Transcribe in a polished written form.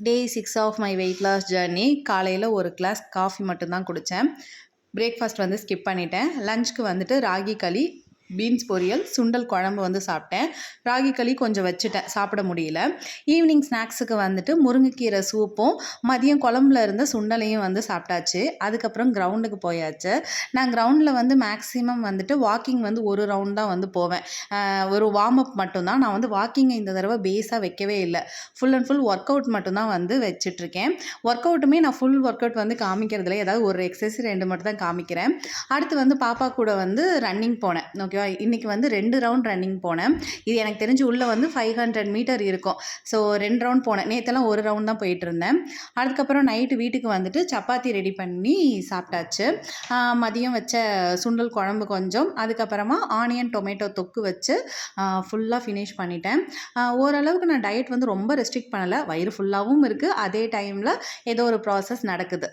Day 6 of my weight loss journey. காலையில் ஒரு class coffee மட்டும்தான் குடித்தேன். பிரேக்ஃபாஸ்ட் வந்து ஸ்கிப் பண்ணிட்டேன். லஞ்சுக்கு வந்துட்டு ராகி களி, பீன்ஸ் பொரியல், சுண்டல் குழம்பு வந்து சாப்பிட்டேன். ராகி களி கொஞ்சம் வச்சுட்டேன், சாப்பிட முடியல. ஈவினிங் ஸ்நாக்ஸுக்கு வந்துட்டு முருங்கைக்கீரை சூப்பும் மதியம் குழம்புல இருந்த சுண்டலையும் வந்து சாப்பிட்டாச்சு. அதுக்கப்புறம் கிரவுண்டுக்கு போயாச்சு. நான் கிரவுண்டில் வந்து மேக்ஸிமம் வந்துட்டு வாக்கிங் வந்து ஒரு ரவுண்ட் தான் வந்து போவேன். ஒரு வார்ம் அப் மட்டும்தான். நான் வந்து வாக்கிங்கை இந்த தடவை பேஸாக வைக்கவே இல்லை. Full and full work out மட்டும்தான் வந்து வச்சிட்ருக்கேன். ஒர்க் அவுட்டுமே நான் ஃபுல் ஒர்க் அவுட் வந்து காமிக்கிறதுல ஏதாவது ஒரு எக்ஸசைஸ் 2 மட்டும் தான் காமிக்கிறேன். அடுத்து வந்து பாப்பா கூட வந்து ரன்னிங் போனேன். ஓகேவா, இன்றைக்கி வந்து 2 ரவுண்ட் ரன்னிங் போனேன். இது எனக்கு தெரிஞ்சு உள்ளே வந்து 500 மீட்டர் இருக்கும். ஸோ 2 ரவுண்ட் போனேன். நேற்றெல்லாம் ஒரு ரவுண்ட் தான் போயிட்டு இருந்தேன். அதுக்கப்புறம் நைட்டு வீட்டுக்கு வந்துட்டு சப்பாத்தி ரெடி பண்ணி சாப்பிட்டாச்சு. மதியம் வச்ச சுண்டல் குழம்பு கொஞ்சம், அதுக்கப்புறமா ஆனியன் டொமேட்டோ தொக்கு வச்சு ஃபுல்லாக ஃபினிஷ் பண்ணிட்டேன். ஓரளவுக்கு நான் டயட் வந்து ரொம்ப ரெஸ்ட்ரிக்ட் பண்ணலை. வயிறு ஃபுல்லாகவும் இருக்குது, அதே டைமில் ஏதோ ஒரு ப்ராசஸ் நடக்குது.